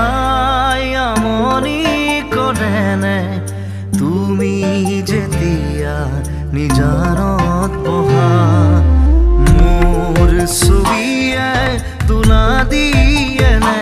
দেখাই আমনি কৰেনে তুমি যেতিয়া নিজানত বহা মোৰ ছবিয়ে তোলা দিয়েনে